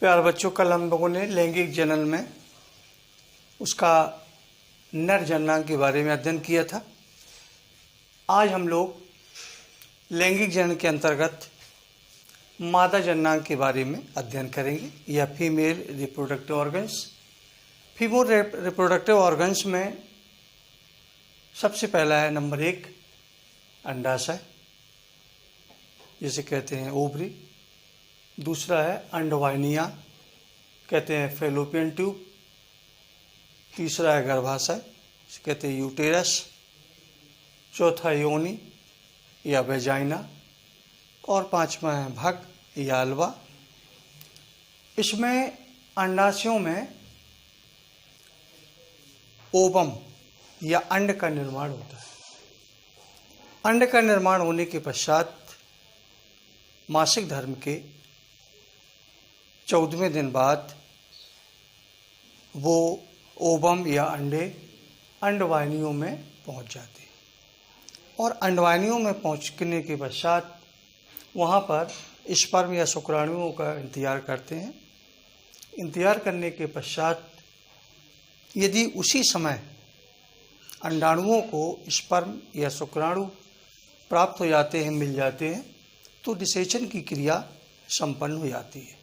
प्यार बच्चों, कल हम लोगों ने लैंगिक जनन में उसका नर जननांग के बारे में अध्ययन किया था। आज हम लोग लैंगिक जनन के अंतर्गत मादा जननांग के बारे में अध्ययन करेंगे या female reproductive organs. Female reproductive organs में सबसे पहला है नंबर 1 अंडाशय, जिसे कहते हैं ओवरी। दूसरा है अंडवाहिनियाँ, कहते हैं फैलोपियन ट्यूब। तीसरा है गर्भाशय, जिसे कहते हैं यूटेरस। चौथा योनि या वेजाइना, और पांचवा है भग या अलवा। इसमें अंडाशयों में ओवम या अंड का निर्माण होता है। अंड का निर्माण होने के पश्चात मासिक धर्म के 14वें दिन बाद वो ओवम या अंडे अंडवाहिनियों में पहुंच जाते हैं, और अंडवाहिनियों में पहुंचने के पश्चात वहाँ पर स्पर्म या शुक्राणुओं का इंतजार करते हैं। इंतजार करने के पश्चात यदि उसी समय अंडाणुओं को स्पर्म या शुक्राणु प्राप्त हो जाते हैं, मिल जाते हैं, तो निषेचन की क्रिया संपन्न हो जाती है।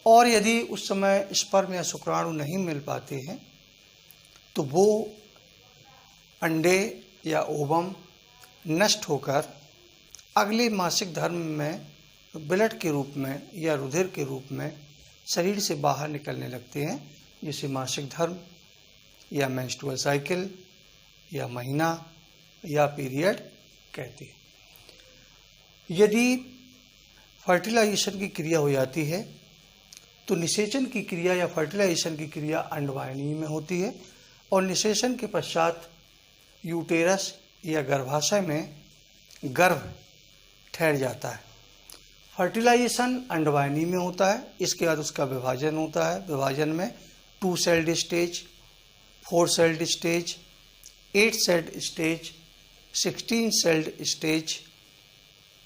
और यदि उस समय स्पर्म या शुक्राणु नहीं मिल पाते हैं तो वो अंडे या ओवम नष्ट होकर अगले मासिक धर्म में ब्लड के रूप में या रुधिर के रूप में शरीर से बाहर निकलने लगते हैं, जिसे मासिक धर्म या मेंस्ट्रुअल साइकिल या महीना या पीरियड कहते हैं। यदि फर्टिलाइजेशन की क्रिया हो जाती है तो निषेचन की क्रिया या फर्टिलाइजेशन की क्रिया अंडवाहिनी में होती है, और निषेचन के पश्चात यूटेरस या गर्भाशय में गर्भ ठहर जाता है। फर्टिलाइजेशन अंडवाहिनी में होता है, इसके बाद उसका विभाजन होता है। विभाजन में 2 sailed stage, 4 sailed stage, 8 sailed stage, 16 sailed stage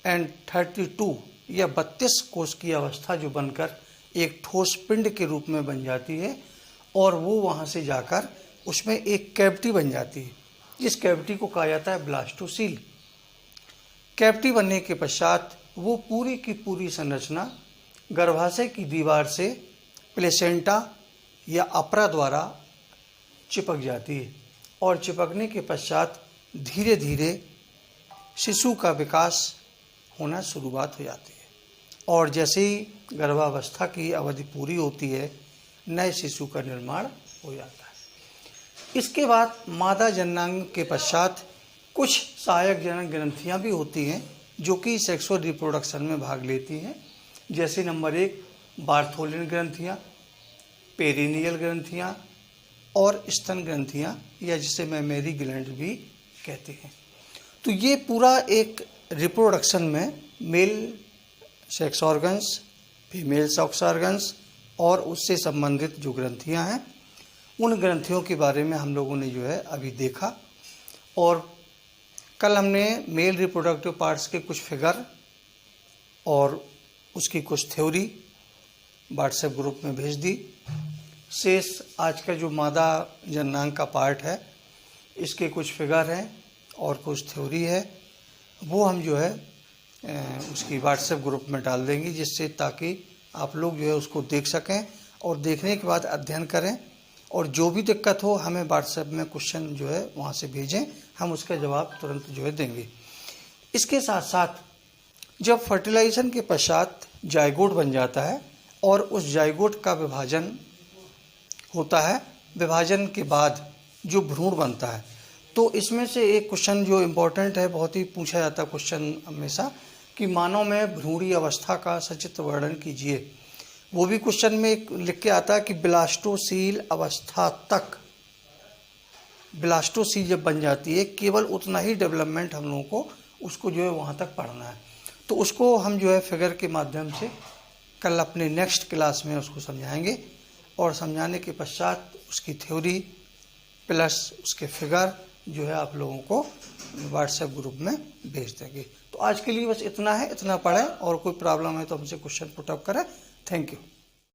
and 32 या 32 कोष की अवस्था जो बनकर एक ठोस पिंड के रूप में बन जाती है, और वो वहाँ से जाकर उसमें एक कैविटी बन जाती है। इस कैविटी को कहा जाता है ब्लास्टोसील। कैविटी बनने के पश्चात वो पूरी की पूरी संरचना गर्भाशय की दीवार से प्लेसेंटा या अपरा द्वारा चिपक जाती है, और चिपकने के पश्चात धीरे धीरे शिशु का विकास होना शुरुआत हो जाती है। और जैसे ही गर्भावस्था की अवधि पूरी होती है, नए शिशु का निर्माण हो जाता है। इसके बाद मादा जननांग के पश्चात कुछ सहायक जनन ग्रंथियां भी होती हैं जो कि सेक्सुअल रिप्रोडक्शन में भाग लेती हैं, जैसे नंबर 1 बार्थोलिन ग्रंथियां, पेरिनियल ग्रंथियां और स्तन ग्रंथियां, या जिसे मैमेरी ग्लैंड भी कहते हैं। तो ये पूरा एक रिप्रोडक्शन में male sex organs, female sex organs और उससे संबंधित जो ग्रंथियां हैं, उन ग्रंथियों के बारे में हम लोगों ने जो है अभी देखा। और कल हमने मेल रिप्रोडक्टिव पार्ट्स के कुछ फिगर और उसकी कुछ थ्योरी व्हाट्सएप ग्रुप में भेज दी। शेष आज का जो मादा जननांग का पार्ट है, इसके कुछ फिगर हैं और कुछ थ्योरी है, वो हम जो है उसकी व्हाट्सएप ग्रुप में डाल देंगे, जिससे ताकि आप लोग जो है उसको देख सकें और देखने के बाद अध्ययन करें। और जो भी दिक्कत हो हमें व्हाट्सएप में क्वेश्चन जो है वहाँ से भेजें, हम उसका जवाब तुरंत जो है देंगे। इसके साथ साथ जब फर्टिलाइजेशन के पश्चात जाइगोट बन जाता है और उस जाइगोट का विभाजन होता है, विभाजन के बाद जो भ्रूण बनता है, तो इसमें से एक क्वेश्चन जो इम्पोर्टेंट है, बहुत ही पूछा जाता है क्वेश्चन हमेशा, कि मानव में भ्रूणी अवस्था का सचित्र वर्णन कीजिए। वो भी क्वेश्चन में लिख के आता है कि ब्लास्टोसील अवस्था तक, ब्लास्टोसील जब बन जाती है, केवल उतना ही डेवलपमेंट हम लोगों को उसको जो है वहाँ तक पढ़ना है। तो उसको हम जो है फिगर के माध्यम से कल अपने नेक्स्ट क्लास में उसको समझाएंगे, और समझाने के पश्चात उसकी थ्योरी प्लस उसके फिगर जो है आप लोगों को व्हाट्सएप ग्रुप में भेज देंगे। तो आज के लिए बस इतना है, इतना पढ़ें, और कोई प्रॉब्लम है तो हमसे क्वेश्चन पुट अप करें। Thank you.